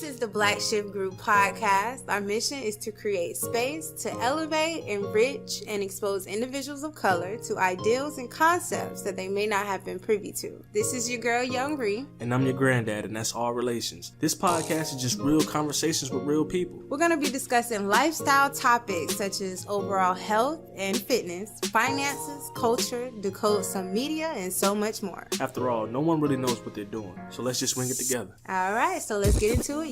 This is the Black Shift Group podcast. Our mission is to create space to elevate, enrich, and expose individuals of color to ideals and concepts that they may not have been privy to. This is your girl, Young Ree. And I'm your granddad, and that's All Relations. This podcast is just real conversations with real people. We're going to be discussing lifestyle topics such as overall health and fitness, finances, culture, decode some media, and so much more. After all, no one really knows what they're doing, so let's just wing it together. All right, so let's get into it, y'all.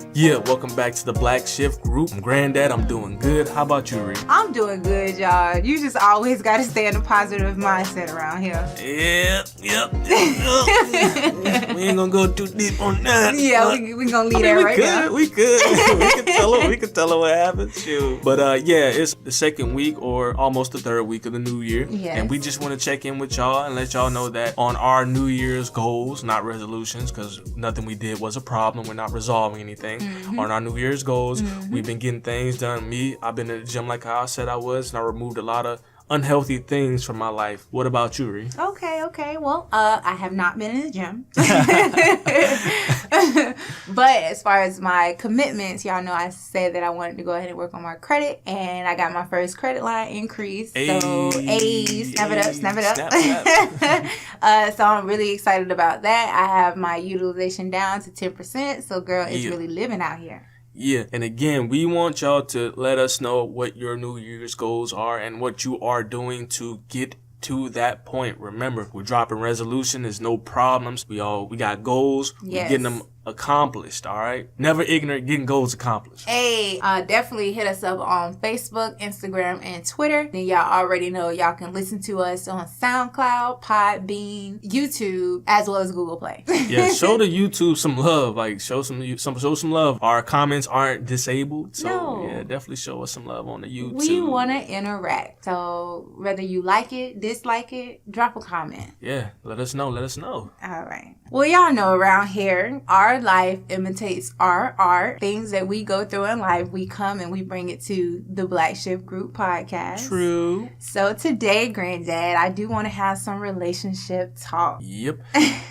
Yeah. Welcome back to the Black Shift Group. I'm Granddad. I'm doing good. How about you, Ree? I'm doing good, y'all. You just always got to stay in a positive mindset around here. Yep. We ain't gonna go too deep on that. Yeah, we gonna leave that right now. We could tell her what happened. Shoot. But it's the second week or almost the third week of the new year. Yes. And we just want to check in with y'all and let y'all know that on our New Year's goals, not resolutions, because nothing we did was a problem. We're not resolving anything. Mm-hmm. On our New Year's goals, we've been getting things done. I've been at the gym like how I said I was, and I removed a lot of unhealthy things from my life. What about you, Ree? Okay. Well, I have not been in the gym. But as far as my commitments, y'all know I said that I wanted to go ahead and work on my credit, and I got my first credit line increase. So, snap it up. So I'm really excited about that. I have my utilization down to 10%. So, girl, it's really living out here. Yeah, and again, we want y'all to let us know what your New Year's goals are and what you are doing to get to that point. Remember, we're dropping resolution. There's no problems. We got goals. Yes. We're getting them accomplished, all right? Never ignorant, getting goals accomplished. Hey, definitely hit us up on Facebook, Instagram, and Twitter. Then y'all already know y'all can listen to us on SoundCloud, Podbean, YouTube, as well as Google Play. Yeah, show the YouTube some love. Like, show some love. Our comments aren't disabled, so yeah, definitely show us some love on the YouTube. We want to interact, so whether you like it, dislike it, drop a comment. Yeah, let us know. All right. Well, y'all know around here, our life imitates our art. Things that we go through in life, we come and we bring it to the Black Shift Group podcast. True. So today, Granddad, I do want to have some relationship talk. Yep.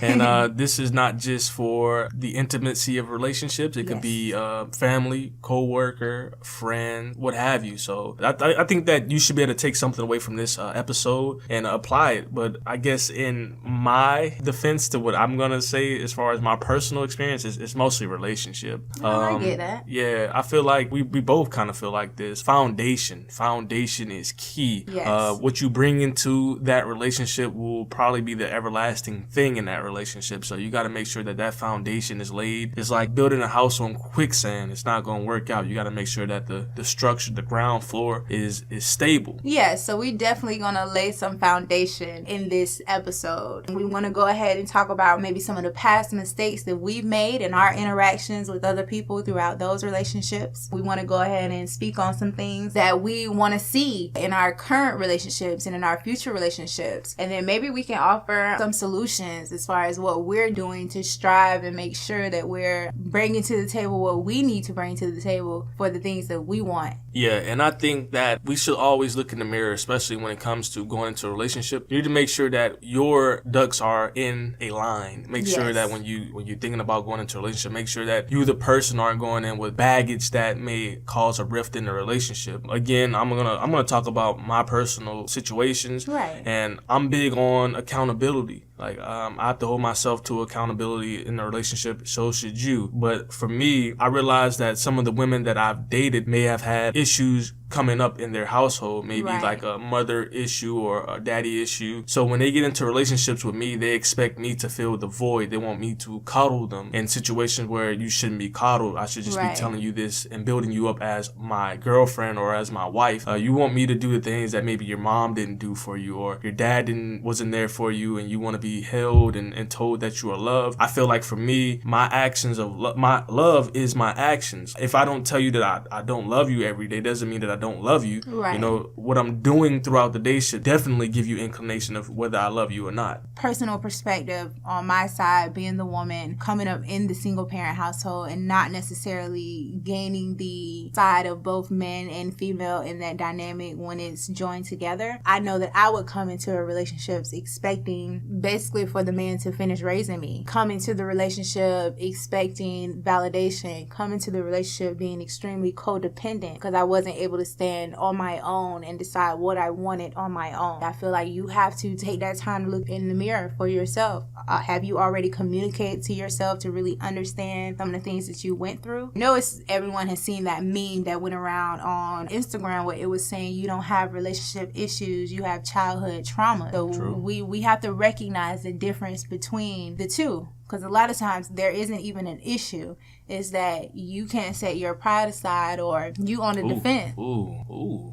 And this is not just for the intimacy of relationships. It could be family, co-worker, friend, what have you. So I think that you should be able to take something away from this episode and apply it. But I guess in my defense to what I'm going to say as far as my personal experience, it's mostly relationship. I get that. Yeah, I feel like we both kind of feel like this. Foundation is key. Yes. What you bring into that relationship will probably be the everlasting thing in that relationship. So you got to make sure that foundation is laid. It's like building a house on quicksand. It's not going to work out. You got to make sure that the structure, the ground floor is stable. Yeah, so we definitely going to lay some foundation in this episode. We want to go ahead and talk about maybe some of the past mistakes that we've made in our interactions with other people throughout those relationships. We want to go ahead and speak on some things that we want to see in our current relationships and in our future relationships. And then maybe we can offer some solutions as far as what we're doing to strive and make sure that we're bringing to the table what we need to bring to the table for the things that we want. Yeah, and I think that we should always look in the mirror, especially when it comes to going into a relationship. You need to make sure that your ducks are in a line. Make sure that when you're thinking about going into a relationship, make sure that you, the person, aren't going in with baggage that may cause a rift in the relationship. Again, I'm gonna talk about my personal situations, right? And I'm big on accountability. Like, I have to hold myself to accountability in a relationship, so should you. But for me, I realized that some of the women that I've dated may have had issues coming up in their household, maybe like a mother issue or a daddy issue. So when they get into relationships with me, they expect me to fill the void. They want me to coddle them in situations where you shouldn't be coddled. I should just be telling you this and building you up as my girlfriend or as my wife. You want me to do the things that maybe your mom didn't do for you or your dad wasn't there for you, and you want to be held and told that you are loved. I feel like for me, my actions of my love is my actions. If I don't tell you that I don't love you every day, doesn't mean that I don't love you. Right. You know, what I'm doing throughout the day should definitely give you inclination of whether I love you or not. Personal perspective on my side, being the woman coming up in the single parent household and not necessarily gaining the side of both men and female in that dynamic when it's joined together. I know that I would come into a relationship expecting basically for the man to finish raising me, come into the relationship expecting validation, come into the relationship being extremely codependent because I wasn't able to stand on my own and decide what I wanted on my own. I feel like you have to take that time to look in the mirror for yourself. Have you already communicated to yourself to really understand some of the things that you went through? You know, everyone has seen that meme that went around on Instagram where it was saying you don't have relationship issues, you have childhood trauma. So True. we have to recognize the difference between the two. Because a lot of times there isn't even an issue. It's that you can't set your pride aside or you on the defense.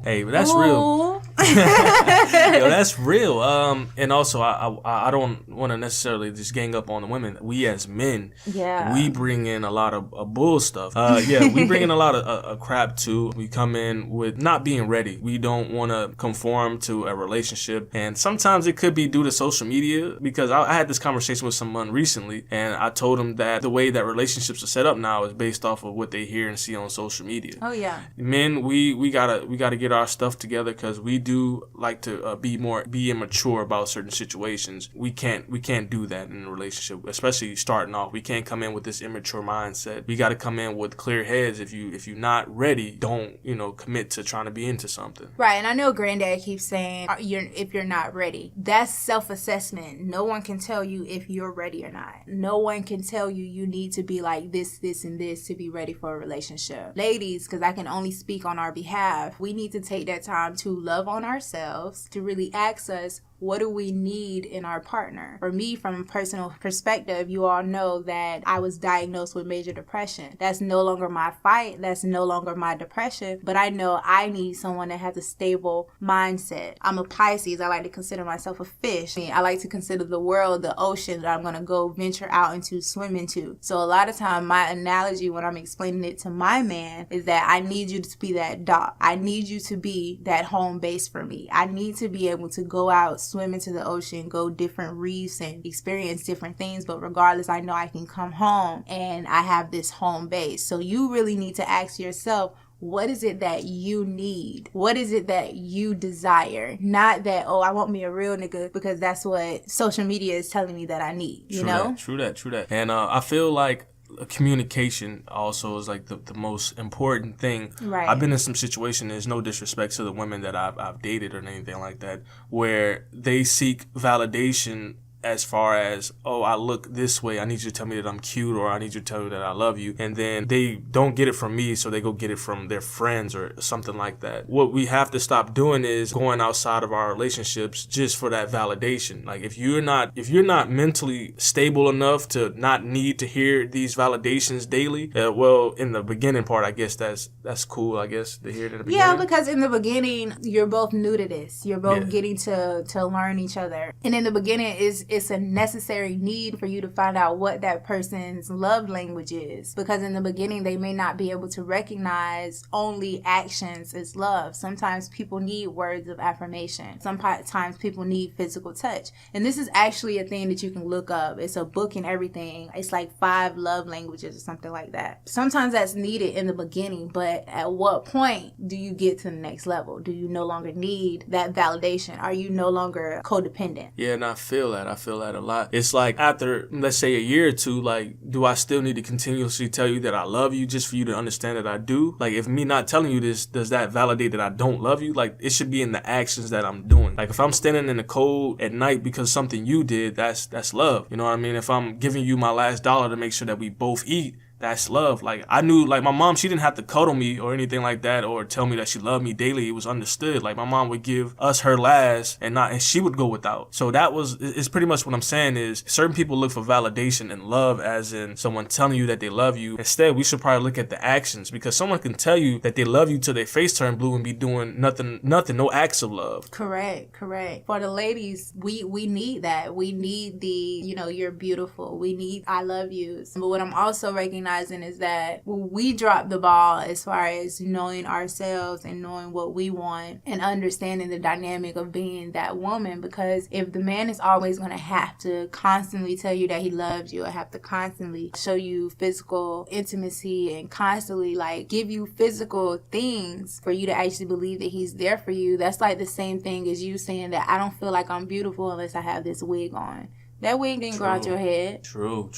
Hey, but that's real. Yo, that's real. And also, I don't want to necessarily just gang up on the women. We as men, we bring in a lot of bull stuff. We bring in a lot of crap too. We come in with not being ready. We don't want to conform to a relationship. And sometimes it could be due to social media because I had this conversation with someone recently. And I told him that the way that relationships are set up now is based off of what they hear and see on social media. Oh yeah. Men, we gotta get our stuff together because we do like to be immature about certain situations. We can't do that in a relationship, especially starting off. We can't come in with this immature mindset. We got to come in with clear heads. If you're not ready, don't commit to trying to be into something. Right, and I know Granddad keeps saying if you're not ready. That's self-assessment. No one can tell you if you're ready or not. No one can tell you need to be like this, and this to be ready for a relationship. Ladies, because I can only speak on our behalf, we need to take that time to love on ourselves, to really ask us, what do we need in our partner? For me, from a personal perspective, you all know that I was diagnosed with major depression. That's no longer my fight. That's no longer my depression. But I know I need someone that has a stable mindset. I'm a Pisces. I like to consider myself a fish. I like to consider the world the ocean that I'm going to go venture out into, swim into. So a lot of time, my analogy when I'm explaining it to my man is that I need you to be that dock. I need you to be that home base for me. I need to be able to go out, swim into the ocean, go different reefs and experience different things, but regardless, I know I can come home and I have this home base. So you really need to ask yourself, what is it that you need? What is it that you desire? Not that, I want me a real nigga because that's what social media is telling me that I need, you know? True that. And I feel like communication also is like the most important thing. Right. I've been in some situation, there's no disrespect to the women that I've dated or anything like that, where they seek validation as far as, I look this way, I need you to tell me that I'm cute, or I need you to tell me that I love you. And then they don't get it from me, so they go get it from their friends or something like that. What we have to stop doing is going outside of our relationships just for that validation. Like if you're not mentally stable enough to not need to hear these validations daily, in the beginning part, I guess that's cool, I guess, to hear it in the beginning. Yeah, because in the beginning, you're both new to this. You're both getting to learn each other. And in the beginning, it's a necessary need for you to find out what that person's love language is. Because in the beginning, they may not be able to recognize only actions as love. Sometimes people need words of affirmation. Sometimes people need physical touch. And this is actually a thing that you can look up. It's a book and everything. It's like 5 love languages or something like that. Sometimes that's needed in the beginning, but at what point do you get to the next level? Do you no longer need that validation? Are you no longer codependent? Yeah, and I feel that a lot. It's like after, let's say, a year or two, like, do I still need to continuously tell you that I love you just for you to understand that I do? Like, if me not telling you this, does that validate that I don't love you? Like, it should be in the actions that I'm doing. Like, if I'm standing in the cold at night because something you did, that's love. You know what I mean? If I'm giving you my last dollar to make sure that we both eat, that's love. Like, I knew, like, my mom, she didn't have to cuddle me or anything like that or tell me that she loved me daily. It was understood. Like, my mom would give us her last and she would go without. So it's pretty much what I'm saying is certain people look for validation and love as in someone telling you that they love you. Instead, we should probably look at the actions, because someone can tell you that they love you till their face turn blue and be doing nothing, no acts of love. Correct. For the ladies, we need that. We need the, you're beautiful. We need I love yous. But what I'm also recognizing recognizing is that we dropped the ball as far as knowing ourselves and knowing what we want and understanding the dynamic of being that woman. Because if the man is always going to have to constantly tell you that he loves you, or have to constantly show you physical intimacy and constantly like give you physical things for you to actually believe that he's there for you, that's like the same thing as you saying that I don't feel like I'm beautiful unless I have this wig on. That wig didn't grow out your head. True.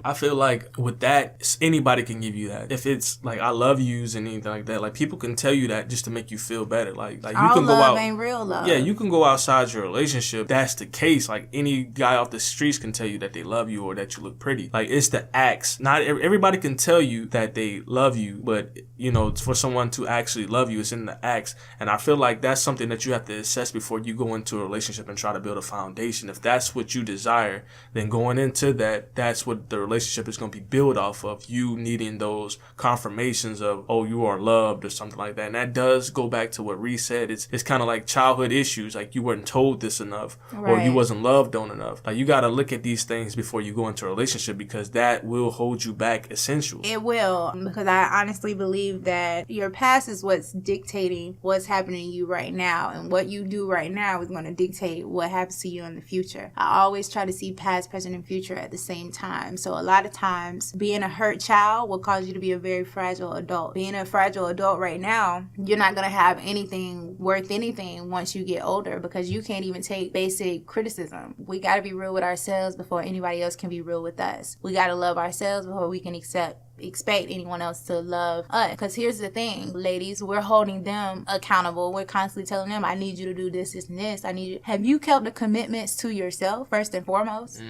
I feel like with that, anybody can give you that. If it's like I love yous and anything like that, like people can tell you that just to make you feel better. Like you all can go love out. Ain't real love. Yeah, you can go outside your relationship. That's the case. Like any guy off the streets can tell you that they love you or that you look pretty. Like it's the acts. Not everybody can tell you that they love you, but you know, for someone to actually love you, it's in the acts. And I feel like that's something that you have to assess before you go into a relationship and try to build a foundation. If that's what you desire, then going into that, that's what the relationship is going to be built off of, you needing those confirmations of, oh, you are loved or something like that. And that does go back to what Ree said. It's kind of like childhood issues, like you weren't told this enough, or you wasn't loved on enough. Like you got to look at these things before you go into a relationship, because that will hold you back essentially. It will, because I honestly believe that your past is what's dictating what's happening to you right now, and what you do right now is going to dictate what happens to you in the future. I always try to see past, present, and future at the same time. So a lot of times being a hurt child will cause you to be a very fragile adult. Being a fragile adult right now, you're not going to have anything worth anything once you get older, because you can't even take basic criticism. We got to be real with ourselves before anybody else can be real with us. We got to love ourselves before we can expect anyone else to love us. Because here's the thing, ladies, we're holding them accountable. We're constantly telling them, I need you to do this, this, and this. I need you. Have you kept the commitments to yourself first and foremost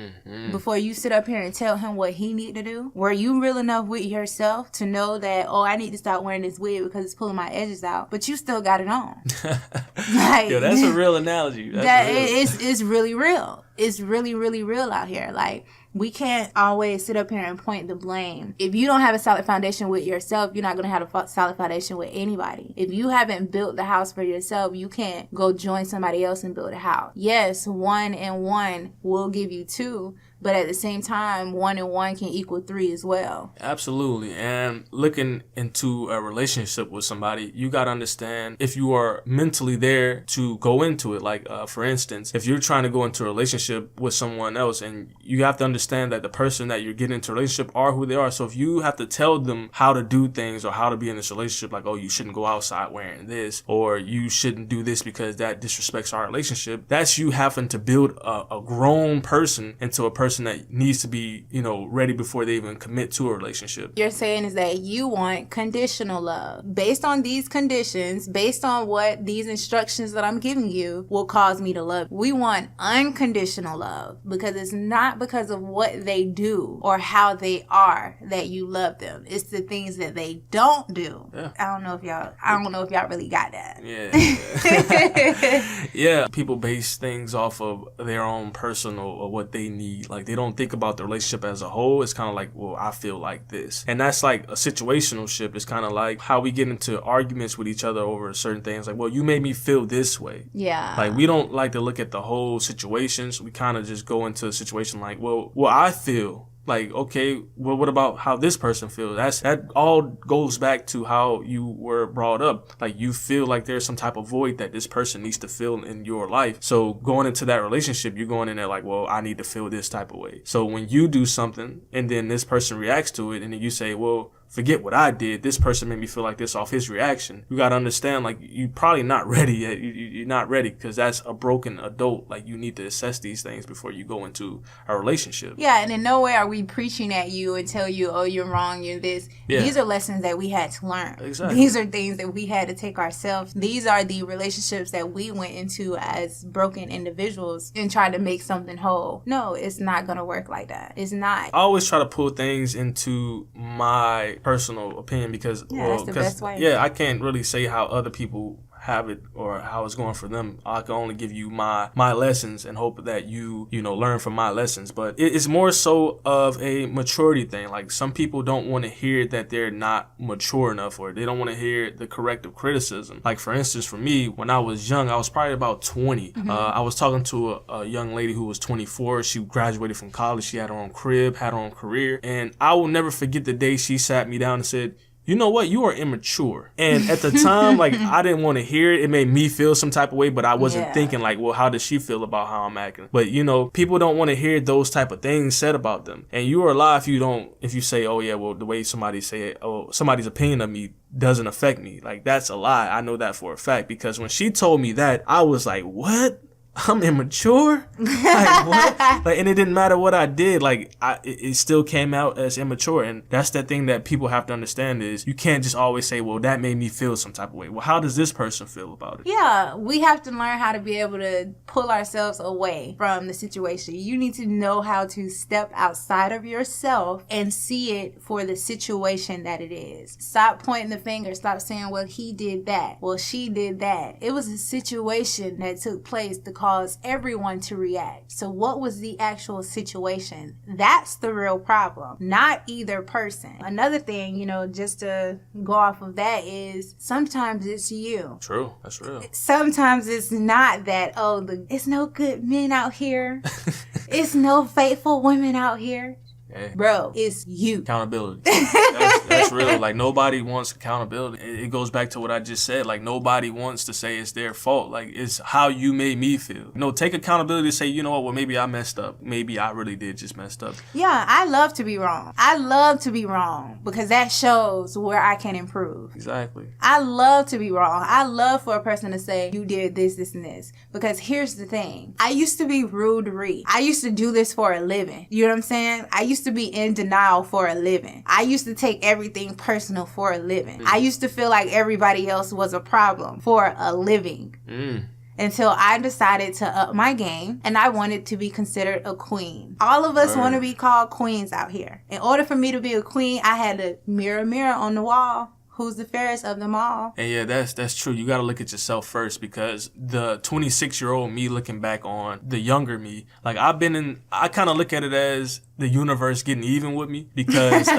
before you sit up here and tell him what he need to do? Were you real enough with yourself to know that, oh, I need to stop wearing this wig because it's pulling my edges out, but you still got it on? Like, yo, that's a real analogy. It's really real. It's really, really real out here. Like, we can't always sit up here and point the blame. If you don't have a solid foundation with yourself, you're not going to have a solid foundation with anybody. If you haven't built the house for yourself, you can't go join somebody else and build a house. Yes, 1 and 1 will give you 2, but at the same time, 1 and 1 can equal 3 as well. Absolutely. And looking into a relationship with somebody, you got to understand if you are mentally there to go into it. Like, for instance, if you're trying to go into a relationship with someone else, and you have to understand that the person that you're getting into a relationship are who they are. So if you have to tell them how to do things or how to be in this relationship, like, oh, you shouldn't go outside wearing this, or you shouldn't do this because that disrespects our relationship, that's you having to build a grown person into a person that needs to be, you know, ready before they even commit to a relationship. You're saying is that you want conditional love. Based on these conditions, based on what these instructions that I'm giving you will cause me to love. We want unconditional love, because it's not because of what they do or how they are that you love them. It's the things that they don't do. Yeah. I don't know if y'all really got that. Yeah. Yeah. People base things off of their own personal or what they need. Like, they don't think about the relationship as a whole. It's kind of like, well, I feel like this. And that's like a situational ship. It's kind of like how we get into arguments with each other over certain things. Like, well, you made me feel this way. Yeah. Like, we don't like to look at the whole situations. We kind of just go into a situation like, well, I feel like, okay, well, what about how this person feels? That all goes back to how you were brought up. Like, you feel like there's some type of void that this person needs to fill in your life. So going into that relationship, you're going in there like, well, I need to feel this type of way. So when you do something and then this person reacts to it, and then you say, well, forget what I did, this person made me feel like this off his reaction. You got to understand, like, you're probably not ready yet. You're not ready, because that's a broken adult. Like, you need to assess these things before you go into a relationship. Yeah, and in no way are we preaching at you and tell you, oh, you're wrong, you're this. Yeah. These are lessons that we had to learn. Exactly. These are things that we had to take ourselves. These are the relationships that we went into as broken individuals and tried to make something whole. No, it's not going to work like that. It's not. I always try to pull things into my personal opinion, because that's the best way. Yeah, I can't really say how other people have it or how it's going for them. I can only give you my lessons and hope that you learn from my lessons. But it's more so of a maturity thing. Like, some people don't want to hear that they're not mature enough, or they don't want to hear the corrective criticism. Like, for instance, for me, when I was young, I was probably about 20. I was talking to a young lady who was 24. She graduated from college. She had her own crib, had her own career. And I will never forget the day she sat me down and said, you know what? You are immature. And at the time, like, I didn't want to hear it. It made me feel some type of way, but I wasn't thinking like, well, how does she feel about how I'm acting? But, people don't want to hear those type of things said about them. And you are a lie if you say, oh yeah, well, the way somebody say it, oh, somebody's opinion of me doesn't affect me. Like, that's a lie. I know that for a fact, because when she told me that, I was like, what? I'm immature? Like, what? Like, and it didn't matter what I did. Like, it still came out as immature. And that's the thing that people have to understand, is you can't just always say, well, that made me feel some type of way. Well, how does this person feel about it? Yeah, we have to learn how to be able to pull ourselves away from the situation. You need to know how to step outside of yourself and see it for the situation that it is. Stop pointing the finger. Stop saying, well, he did that. Well, she did that. It was a situation that took place to cause everyone to react. So what was the actual situation? That's the real problem, not either person. Another thing, just to go off of that, is sometimes it's you. True. That's real. Sometimes it's not that, it's no good men out here. It's no faithful women out here. Hey. Bro, it's you. Accountability. That's real. Like, nobody wants accountability. It goes back to what I just said. Like, nobody wants to say it's their fault. Like, it's how you made me feel. Take accountability to say, you know what, well, maybe I messed up. Maybe I really did just messed up. Yeah, I love to be wrong. I love to be wrong, because that shows where I can improve. Exactly. I love to be wrong. I love for a person to say, you did this, this, and this. Because here's the thing. I used to be rude, Ree. I used to do this for a living. You know what I'm saying? I used to be in denial for a living. I used to take everything personal for a living. I used to feel like everybody else was a problem for a living. Until I decided to up my game, and I wanted to be considered a queen. All of us want to be called queens out here. In order for me to be a queen, I had to mirror on the wall. Who's the fairest of them all? And yeah, that's true. You got to look at yourself first, because the 26-year-old me looking back on the younger me, like, I kind of look at it as the universe getting even with me, because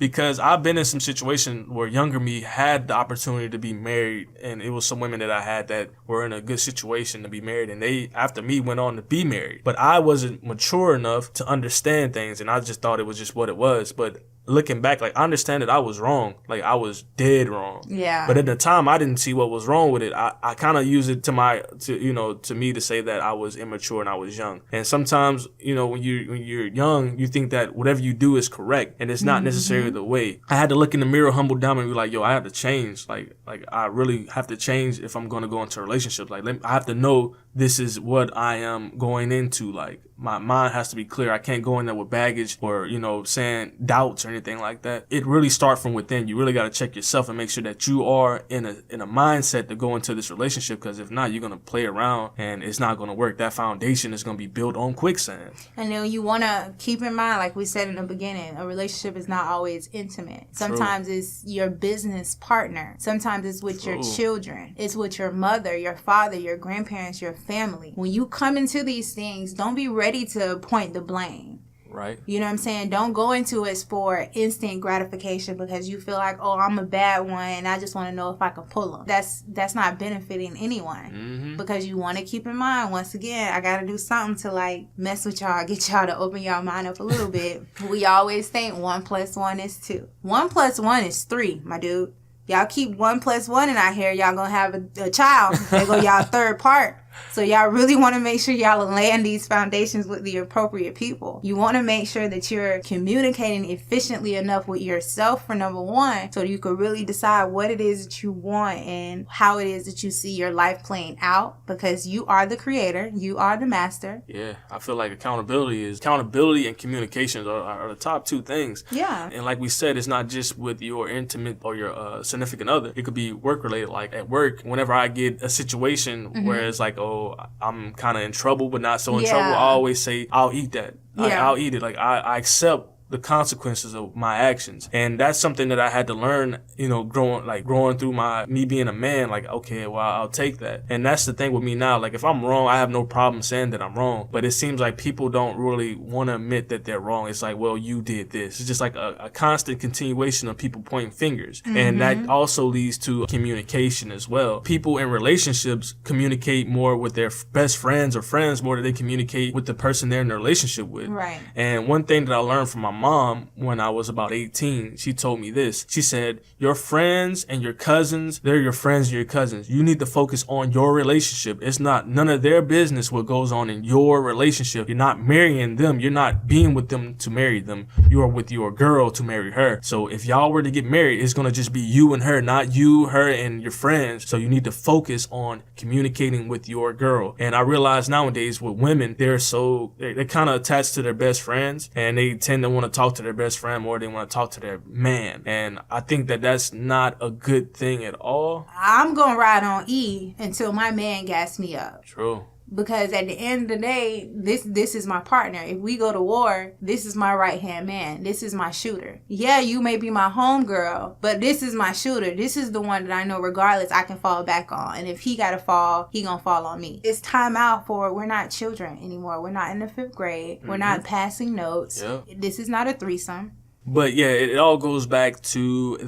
because I've been in some situation where younger me had the opportunity to be married, and it was some women that I had that were in a good situation to be married, and they, after me, went on to be married. But I wasn't mature enough to understand things, and I just thought it was just what it was. But looking back, like, I understand that I was wrong. Like, I was dead wrong. Yeah. But at the time, I didn't see what was wrong with it. I kind of use it to me to say that I was immature and I was young. And sometimes, when you're young, you think that whatever you do is correct, and it's not necessarily the way. I had to look in the mirror, humble down, and be like, yo, I have to change. Like I really have to change if I'm going to go into a relationship. Like, I have to know this is what I am going into. Like, my mind has to be clear. I can't go in there with baggage or, saying doubts or anything like that. It really starts from within. You really got to check yourself and make sure that you are in a mindset to go into this relationship, because if not, you're going to play around and it's not going to work. That foundation is going to be built on quicksand. And then you want to keep in mind, like we said in the beginning, a relationship is not always intimate. Sometimes it's your business partner. Sometimes it's with your children. It's with your mother, your father, your grandparents, your family. When you come into these things, don't be ready to point the blame. Right. You know what I'm saying? Don't go into it for instant gratification because you feel like, oh, I'm a bad one and I just want to know if I can pull them. That's not benefiting anyone. Because you want to keep in mind, once again, I got to do something to like mess with y'all, get y'all to open y'all mind up a little bit. We always think 1 + 1 is 2. 1 + 1 is 3, my dude. Y'all keep 1 + 1 in out here, y'all gonna have a child. There go y'all third part. So y'all really want to make sure y'all land these foundations with the appropriate people. You want to make sure that you're communicating efficiently enough with yourself, for number one, so you can really decide what it is that you want and how it is that you see your life playing out, because you are the creator, you are the master. Yeah, I feel like accountability and communications are the top two things. Yeah. And like we said, it's not just with your intimate or your significant other. It could be work related. Like at work, whenever I get a situation where it's like, oh, I'm kind of in trouble, but not so in trouble, I always say, I'll eat that. I'll eat it. Like I accept the consequences of my actions. And that's something that I had to learn, growing through me being a man. Like, okay, well, I'll take that. And that's the thing with me now. Like, if I'm wrong, I have no problem saying that I'm wrong. But it seems like people don't really want to admit that they're wrong. It's like, well, you did this. It's just like a constant continuation of people pointing fingers. Mm-hmm. And that also leads to communication as well. People in relationships communicate more with their best friends or friends more than they communicate with the person they're in a relationship with. Right. And one thing that I learned from my mom when I was about 18, she told me this. She said, your friends and your cousins, they're your friends and your cousins. You need to focus on your relationship. It's not none of their business what goes on in your relationship. You're not marrying them. You're not being with them to marry them. You are with your girl to marry her. So if y'all were to get married, it's going to just be you and her, not you, her, and your friends. So you need to focus on communicating with your girl. And I realize nowadays with women, they're kind of attached to their best friends, and they tend to want to talk to their best friend more than they want to talk to their man. And I think that that's not a good thing at all. I'm going to ride on E until my man gas me up. True. Because at the end of the day, this is my partner. If we go to war, this is my right-hand man. This is my shooter. Yeah, you may be my homegirl, but this is my shooter. This is the one that I know regardless I can fall back on. And if he got to fall, he gonna fall on me. It's time out for we're not children anymore. We're not in the 5th grade. We're not passing notes. Yep. This is not a threesome. But yeah, it all goes back to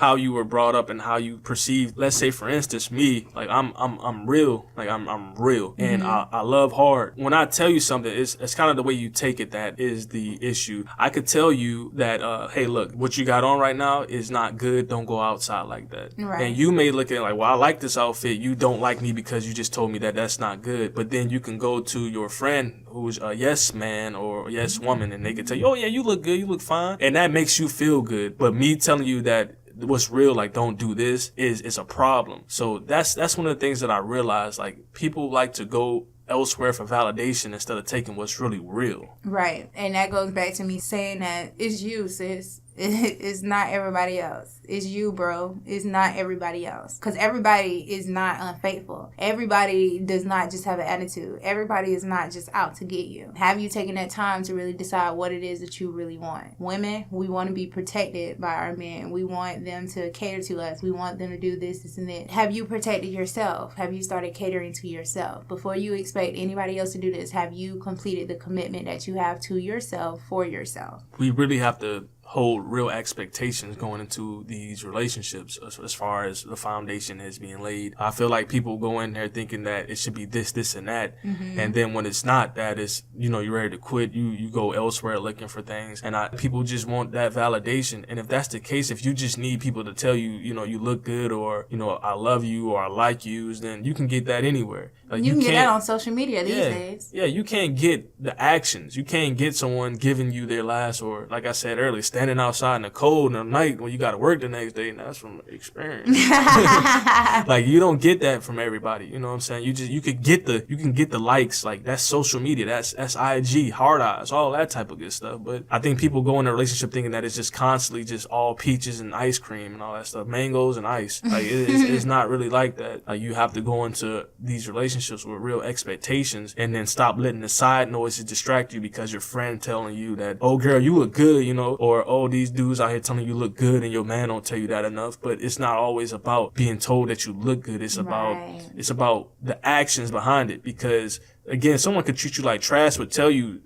how you were brought up and how you perceive. Let's say, for instance, me, like I'm real, like I'm real, and I love hard. When I tell you something, it's kind of the way you take it that is the issue. I could tell you that, hey, look, what you got on right now is not good. Don't go outside like that. Right. And you may look at it like, well, I like this outfit. You don't like me because you just told me that that's not good. But then you can go to your friend who's a yes man or a yes woman, and they can tell you, oh yeah, you look good, you look fine. And that makes you feel good. But me telling you that what's real, like don't do this, is a problem. So that's one of the things that I realized. Like people like to go elsewhere for validation instead of taking what's really real. Right. And that goes back to me saying that it's you, sis. It's not everybody else. It's you, bro. It's not everybody else. Because everybody is not unfaithful. Everybody does not just have an attitude. Everybody is not just out to get you. Have you taken that time to really decide what it is that you really want? Women, we want to be protected by our men. We want them to cater to us. We want them to do this, and that. Have you protected yourself? Have you started catering to yourself? Before you expect anybody else to do this, have you completed the commitment that you have to yourself for yourself? We really have to hold real expectations going into these relationships as far as the foundation is being laid. I feel like people go in there thinking that it should be this, and that. Mm-hmm. And then when it's not that, it's, you're ready to quit. You go elsewhere looking for things. And people just want that validation. And if that's the case, if you just need people to tell you, you look good, or, I love you, or I like you, then you can get that anywhere. Like, you can get that on social media these days. Yeah, you can't get the actions. You can't get someone giving you their last, or like I said earlier, standing outside in the cold in the night when you got to work the next day. And that's from experience. Like, you don't get that from everybody. You know what I'm saying? You can get the likes. Like, that's social media. That's IG, hard eyes, all that type of good stuff. But I think people go in a relationship thinking that it's just constantly just all peaches and ice cream and all that stuff, mangoes and ice. Like, it's not really like that. Like, you have to go into these relationships with real expectations, and then stop letting the side noises distract you because your friend telling you that, oh girl, you look good, or oh, these dudes out here telling you look good, and your man don't tell you that enough. But it's not always about being told that you look good. It's about the actions behind it. Because again, someone could treat you like trash but tell you,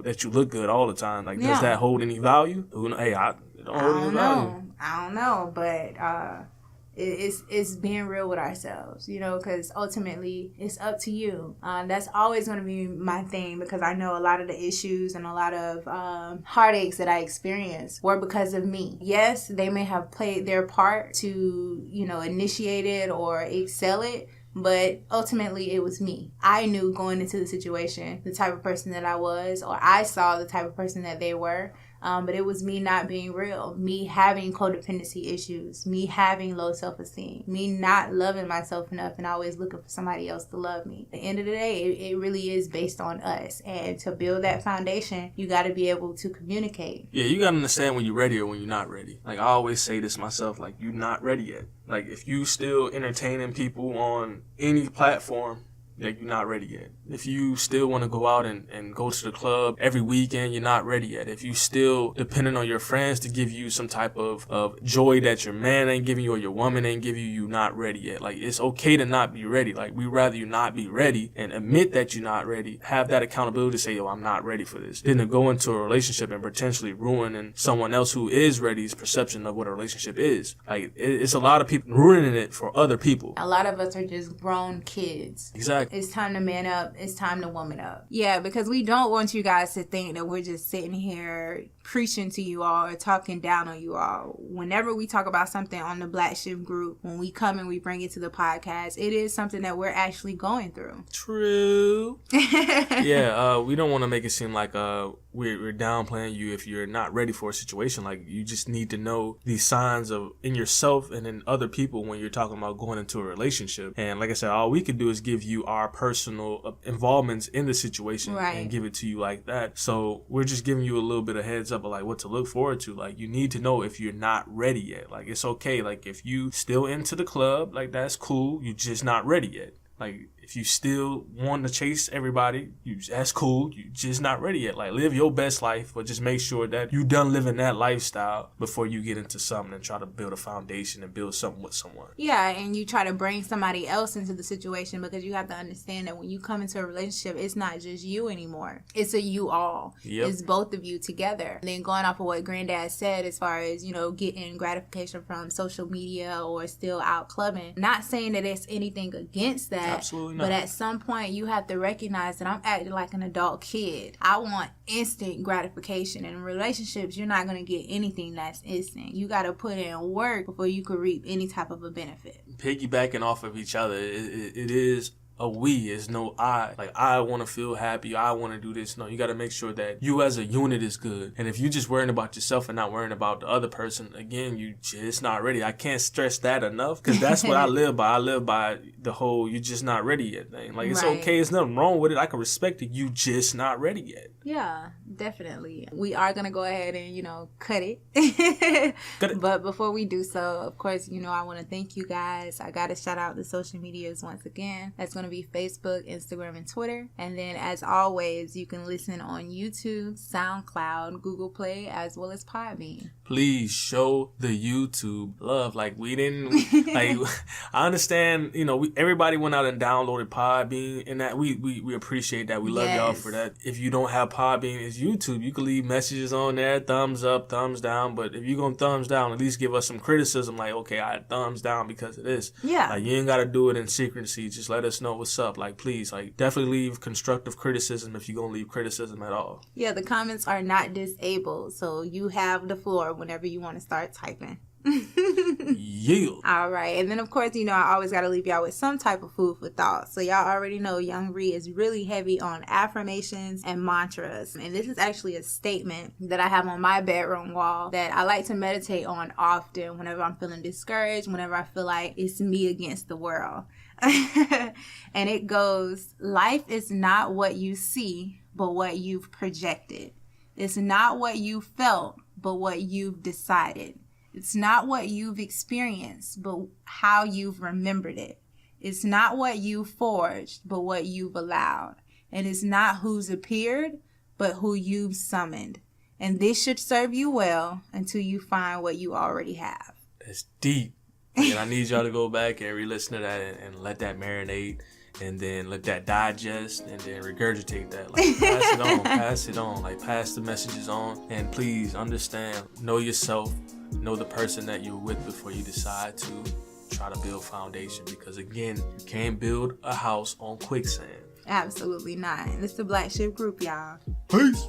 that you look good all the time. Like, does that hold any value? Hey, I don't hold any value. I don't know, but it's being real with ourselves, because ultimately it's up to you. That's always going to be my thing, because I know a lot of the issues and a lot of heartaches that I experienced were because of me. Yes, they may have played their part to, initiate it or excel it, but ultimately it was me. I knew going into the situation the type of person that I was, or I saw the type of person that they were. But it was me not being real, me having codependency issues, me having low self-esteem, me not loving myself enough and always looking for somebody else to love me. At the end of the day, it really is based on us. And to build that foundation, you got to be able to communicate. Yeah, you got to understand when you're ready or when you're not ready. Like, I always say this myself, like, you're not ready yet. Like, if you still entertaining people on any platform, like you're not ready yet. If you still want to go out and go to the club every weekend, you're not ready yet. If you still depending on your friends to give you some type of joy that your man ain't giving you or your woman ain't giving you, you're not ready yet. Like, it's okay to not be ready. Like, we rather you not be ready and admit that you're not ready. Have that accountability to say, yo, I'm not ready for this. Then to go into a relationship and potentially ruining someone else who is ready's perception of what a relationship is. Like, it's a lot of people ruining it for other people. A lot of us are just grown kids. Exactly. It's time to man up. It's time to woman up. Yeah, because we don't want you guys to think that we're just sitting here preaching to you all or talking down on you all. Whenever we talk about something on the Black Shift group, when we come and we bring it to the podcast, it is something that we're actually going through. True. Yeah, we don't want to make it seem like we're downplaying you if you're not ready for a situation. Like, you just need to know these signs of in yourself and in other people when you're talking about going into a relationship. And like I said, all we can do is give you our personal involvements in the situation, right, and give it to you like that. So we're just giving you a little bit of heads up of like what to look forward to. Like, you need to know if you're not ready yet. Like, it's okay. Like, if you still into the club, like, that's cool. You're just not ready yet. Like, if you still want to chase everybody, that's cool. You're just not ready yet. Like, live your best life, but just make sure that you done living that lifestyle before you get into something and try to build a foundation and build something with someone. Yeah, and you try to bring somebody else into the situation, because you have to understand that when you come into a relationship, it's not just you anymore. It's a you all. Yep. It's both of you together. And then going off of what Granddad said as far as, you know, getting gratification from social media or still out clubbing, not saying that it's anything against that. Absolutely not. But at some point, you have to recognize that I'm acting like an adult kid. I want instant gratification. And in relationships, you're not going to get anything that's instant. You got to put in work before you can reap any type of a benefit. Piggybacking off of each other, it is a we, is no I. Like, I want to feel happy, I want to do this. No, you got to make sure that you as a unit is good. And if you just worrying about yourself and not worrying about the other person, again, you just not ready. I can't stress that enough, because that's what I live by. I live by the whole you just not ready yet thing. Like, it's okay. There's nothing wrong with it. I can respect it. You just not ready yet. Yeah, definitely. We are going to go ahead and, you know, cut it. Cut it. But before we do so, of course, you know, I want to thank you guys. I got to shout out the social medias once again. That's going to be Facebook, Instagram, and Twitter. And then, as always, you can listen on YouTube, SoundCloud, Google Play, as well as Podbean. Please show the YouTube love. Like, we didn't, like, I understand, you know, everybody went out and downloaded Podbean, and that we appreciate that. We love y'all for that. If you don't have Podbean, it's YouTube. You can leave messages on there, thumbs up, thumbs down. But if you're going to thumbs down, at least give us some criticism. Like, okay, I had thumbs down because of this. Yeah. Like, you ain't got to do it in secrecy. Just let us know what's up. Like, please, like, definitely leave constructive criticism if you're going to leave criticism at all. Yeah, the comments are not disabled, so you have the floor whenever you want to start typing. Yeah. All right. And then, of course, you know, I always got to leave y'all with some type of food for thought. So y'all already know Young Ree is really heavy on affirmations and mantras. And this is actually a statement that I have on my bedroom wall that I like to meditate on often whenever I'm feeling discouraged, whenever I feel like it's me against the world. And it goes, life is not what you see, but what you've projected. It's not what you felt, but what you've decided. It's not what you've experienced, but how you've remembered it. It's not what you forged, but what you've allowed. And it's not who's appeared, but who you've summoned. And this should serve you well until you find what you already have. It's deep. And I need y'all to go back and re-listen to that and let that marinate, and then let that digest, and then regurgitate that. Like, pass it on. Like, pass the messages on. And please understand, know yourself, know the person that you're with before you decide to try to build foundation. Because again, you can't build a house on quicksand. Absolutely not. It's the Black Shift Group, y'all. Peace.